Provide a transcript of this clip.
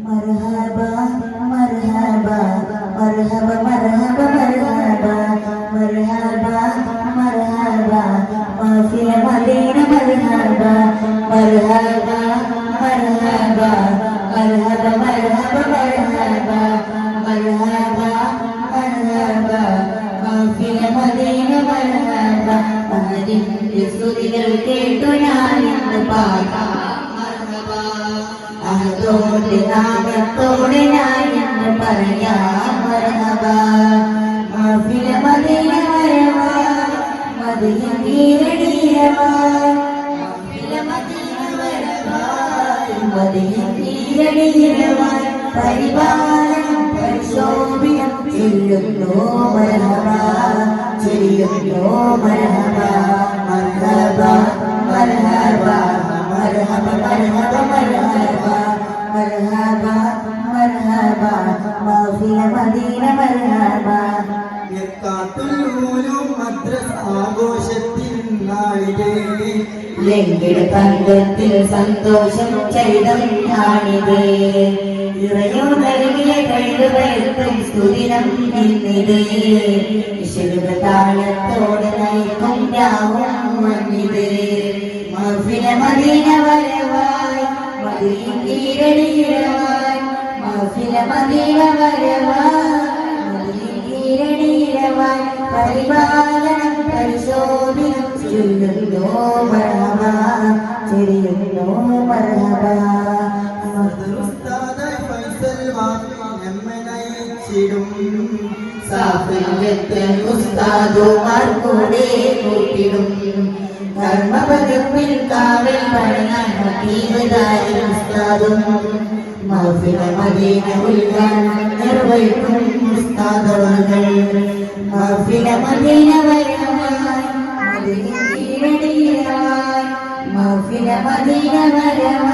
മർഹബാ മർഹബാ മർഹബ മർഹബ മർഹബ മർഹബാ മർഹബ മാഫിയ മദീന മർഹബ മർഹബ മർഹബ മർഹബ മർഹബ മർഹബ മർഹബ മർഹബ മാഫിയ മദീന മർഹബ മദീനയുടെ സ്തുതികൾ കേട്ടു ഞാൻ ഇന്ന് പാടാം അഹദോടെ നാമത്തോടെ ഞാൻ ഇന്ന് പറയാം മർഹബ മാഫിയ മദീന മർഹബ മദീന നീരടിയവാൻ മാഫിയ മദീന മർഹബ മദീന നീരടിയവാൻ പരിപാലനം പരിശോഭിനം ചൊല്ലുന്നു മർഹബ ചൊല്ലുന്നു മർഹബ മർഹബ മർഹബ മർഹബ മർഹബ മർഹബ മർഹബ മർഹബ മാഫിയ മദീന മർഹബ ആഘോഷത്തിൻ നാളിലേ ലംഘിട തങ്കത്തിൽ സന്തോഷം ചരിതം കാണിതേ ഇറയോ നൽകിയ കഴിവുകൾക്കും സ്തുതിനം ഇന്നിതേ വിശുദ്ധ താളത്തോടെ നയിക്കും രാവും വന്നിതേ മഹ്ഫില മദീന വരവായി മദീന തീരടിയിടവായി മഹ്ഫില മദീന വരവായി മദീന തീരടിയിടവായി പരിപാലനം പരിശോഭിനം ചൊല്ലുന്നു മർഹബ ചൊല്ലുന്നു മർഹബ ഉസ്താദുമാർ കൂടെ കൂട്ടിടും കർമ്മപകപ്പിൽ കാവൽ പഴങ്ങാൻ മദീനദാരി ഉസ്താദും മഹ്ഫില മദീന ഉദ്ഘാടനം നിർവഹിക്കും ഉസ്താദുകൾ മഹ്ഫില മദീന വരവായി മദീന തീരടിയിലായി മഹ്ഫില മദീന വരവായി